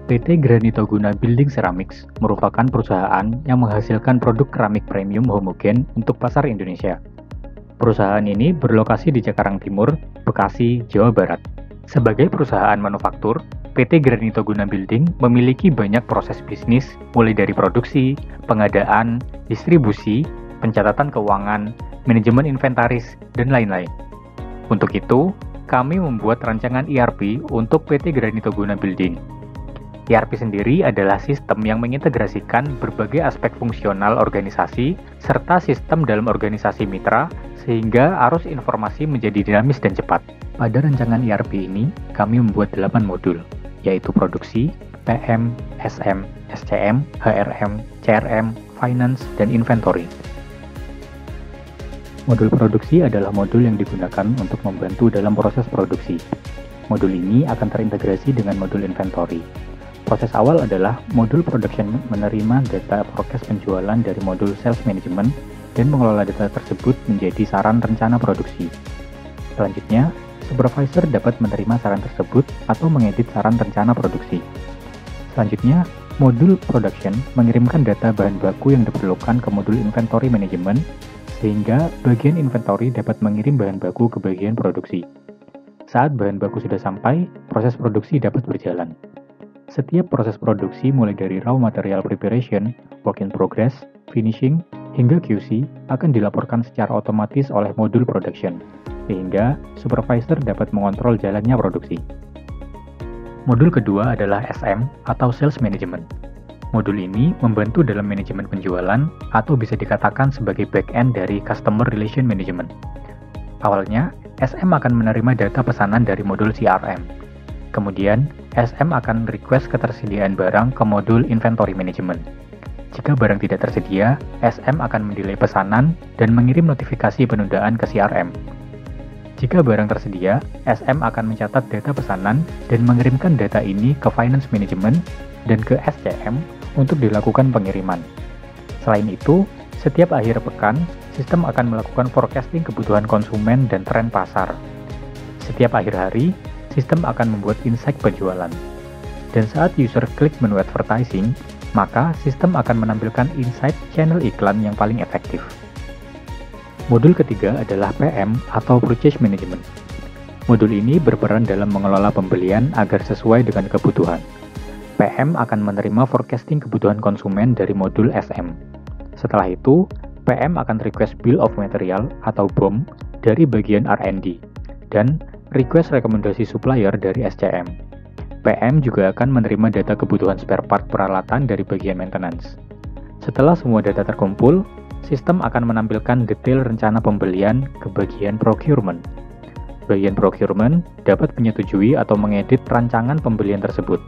PT Granito Guna Building Ceramics merupakan perusahaan yang menghasilkan produk keramik premium homogen untuk pasar Indonesia. Perusahaan ini berlokasi di Cikarang Timur, Bekasi, Jawa Barat. Sebagai perusahaan manufaktur, PT Granito Guna Building memiliki banyak proses bisnis mulai dari produksi, pengadaan, distribusi, pencatatan keuangan, manajemen inventaris, dan lain-lain. Untuk itu, kami membuat rancangan ERP untuk PT Granito Guna Building. ERP sendiri adalah sistem yang mengintegrasikan berbagai aspek fungsional organisasi serta sistem dalam organisasi mitra sehingga arus informasi menjadi dinamis dan cepat. Pada rancangan ERP ini, kami membuat 8 modul, yaitu produksi, PM, SM, SCM, HRM, CRM, Finance, dan Inventory. Modul produksi adalah modul yang digunakan untuk membantu dalam proses produksi. Modul ini akan terintegrasi dengan modul inventory. Proses awal adalah modul production menerima data forecast penjualan dari modul sales management dan mengelola data tersebut menjadi saran rencana produksi. Selanjutnya, supervisor dapat menerima saran tersebut atau mengedit saran rencana produksi. Selanjutnya, modul production mengirimkan data bahan baku yang diperlukan ke modul inventory management sehingga bagian inventory dapat mengirim bahan baku ke bagian produksi. Saat bahan baku sudah sampai, proses produksi dapat berjalan. Setiap proses produksi mulai dari raw material preparation, work in progress, finishing, hingga QC akan dilaporkan secara otomatis oleh modul production, sehingga supervisor dapat mengontrol jalannya produksi. Modul kedua adalah SM atau Sales Management. Modul ini membantu dalam manajemen penjualan atau bisa dikatakan sebagai back-end dari Customer Relation Management. Awalnya, SM akan menerima data pesanan dari modul CRM. Kemudian, SM akan request ketersediaan barang ke modul Inventory Management. Jika barang tidak tersedia, SM akan mendelay pesanan dan mengirim notifikasi penundaan ke CRM. Jika barang tersedia, SM akan mencatat data pesanan dan mengirimkan data ini ke Finance Management dan ke SCM untuk dilakukan pengiriman. Selain itu, setiap akhir pekan, sistem akan melakukan forecasting kebutuhan konsumen dan tren pasar. Setiap akhir hari, sistem akan membuat insight penjualan. Dan saat user klik menu advertising, maka sistem akan menampilkan insight channel iklan yang paling efektif. Modul ketiga adalah PM atau Purchase Management. Modul ini berperan dalam mengelola pembelian agar sesuai dengan kebutuhan. PM akan menerima forecasting kebutuhan konsumen dari modul SM. Setelah itu, PM akan request Bill of Material atau BOM dari bagian R&D dan request rekomendasi supplier dari SCM. PM juga akan menerima data kebutuhan spare part peralatan dari bagian maintenance. Setelah semua data terkumpul, sistem akan menampilkan detail rencana pembelian ke bagian procurement. Bagian procurement dapat menyetujui atau mengedit rancangan pembelian tersebut.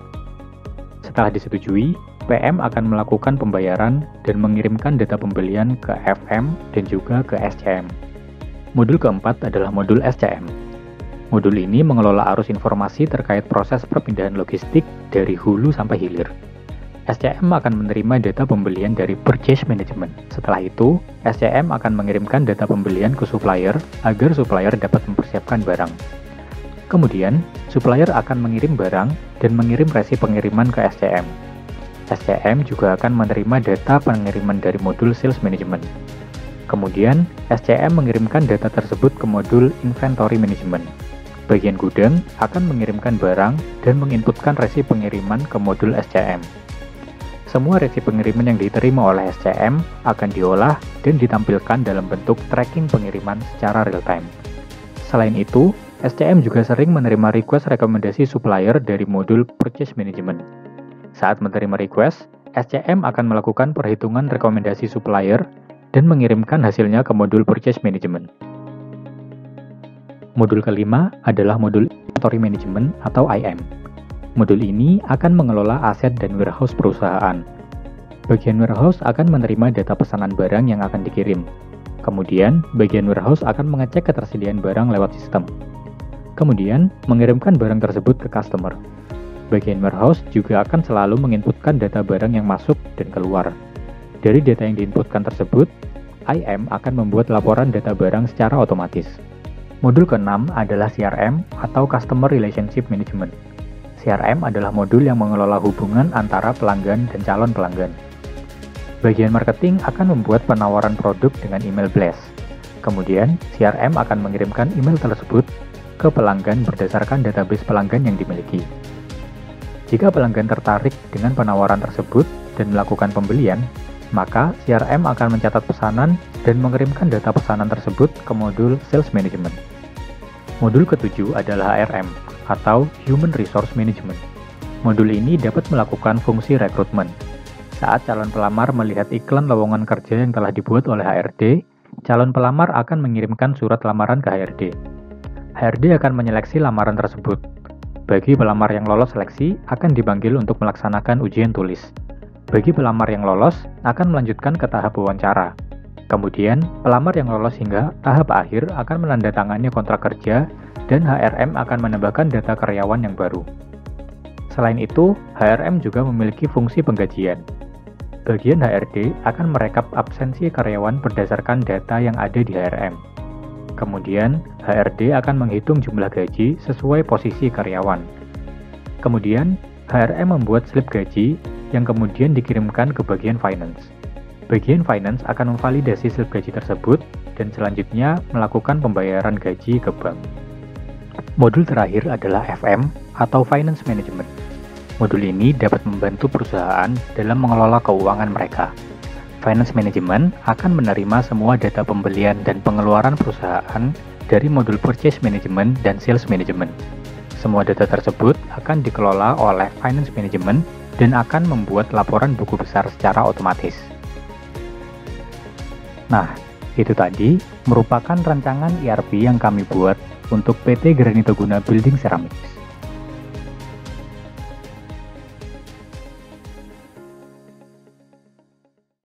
Setelah disetujui, PM akan melakukan pembayaran dan mengirimkan data pembelian ke FM dan juga ke SCM. Modul keempat adalah modul SCM. Modul ini mengelola arus informasi terkait proses perpindahan logistik dari hulu sampai hilir. SCM akan menerima data pembelian dari Purchase Management. Setelah itu, SCM akan mengirimkan data pembelian ke supplier agar supplier dapat mempersiapkan barang. Kemudian, supplier akan mengirim barang dan mengirim resi pengiriman ke SCM. SCM juga akan menerima data pengiriman dari modul Sales Management. Kemudian, SCM mengirimkan data tersebut ke modul Inventory Management. Bagian gudang akan mengirimkan barang dan menginputkan resi pengiriman ke modul SCM. Semua resi pengiriman yang diterima oleh SCM akan diolah dan ditampilkan dalam bentuk tracking pengiriman secara real-time. Selain itu, SCM juga sering menerima request rekomendasi supplier dari modul Purchase Management. Saat menerima request, SCM akan melakukan perhitungan rekomendasi supplier dan mengirimkan hasilnya ke modul Purchase Management. Modul kelima adalah modul Inventory Management atau IM. Modul ini akan mengelola aset dan warehouse perusahaan. Bagian warehouse akan menerima data pesanan barang yang akan dikirim. Kemudian, bagian warehouse akan mengecek ketersediaan barang lewat sistem. Kemudian, mengirimkan barang tersebut ke customer. Bagian warehouse juga akan selalu menginputkan data barang yang masuk dan keluar. Dari data yang diinputkan tersebut, IM akan membuat laporan data barang secara otomatis. Modul ke-6 adalah CRM atau Customer Relationship Management. CRM adalah modul yang mengelola hubungan antara pelanggan dan calon pelanggan. Bagian marketing akan membuat penawaran produk dengan email blast. Kemudian, CRM akan mengirimkan email tersebut ke pelanggan berdasarkan database pelanggan yang dimiliki. Jika pelanggan tertarik dengan penawaran tersebut dan melakukan pembelian, maka CRM akan mencatat pesanan dan mengirimkan data pesanan tersebut ke modul Sales Management. Modul ketujuh adalah HRM, atau Human Resource Management. Modul ini dapat melakukan fungsi rekrutmen. Saat calon pelamar melihat iklan lowongan kerja yang telah dibuat oleh HRD, calon pelamar akan mengirimkan surat lamaran ke HRD. HRD akan menyeleksi lamaran tersebut. Bagi pelamar yang lolos seleksi, akan dipanggil untuk melaksanakan ujian tulis. Bagi pelamar yang lolos, akan melanjutkan ke tahap wawancara. Kemudian, pelamar yang lolos hingga tahap akhir akan menandatangani kontrak kerja dan HRM akan menambahkan data karyawan yang baru. Selain itu, HRM juga memiliki fungsi penggajian. Bagian HRD akan merekap absensi karyawan berdasarkan data yang ada di HRM. Kemudian, HRD akan menghitung jumlah gaji sesuai posisi karyawan. Kemudian, HRM membuat slip gaji yang kemudian dikirimkan ke bagian finance. Bagian finance akan memvalidasi slip gaji tersebut dan selanjutnya melakukan pembayaran gaji ke bank. Modul terakhir adalah FM atau Finance Management. Modul ini dapat membantu perusahaan dalam mengelola keuangan mereka. Finance Management akan menerima semua data pembelian dan pengeluaran perusahaan dari modul Purchase Management dan Sales Management. Semua data tersebut akan dikelola oleh Finance Management dan akan membuat laporan buku besar secara otomatis. Nah, itu tadi merupakan rancangan ERP yang kami buat untuk PT Granito Guna Building Ceramics.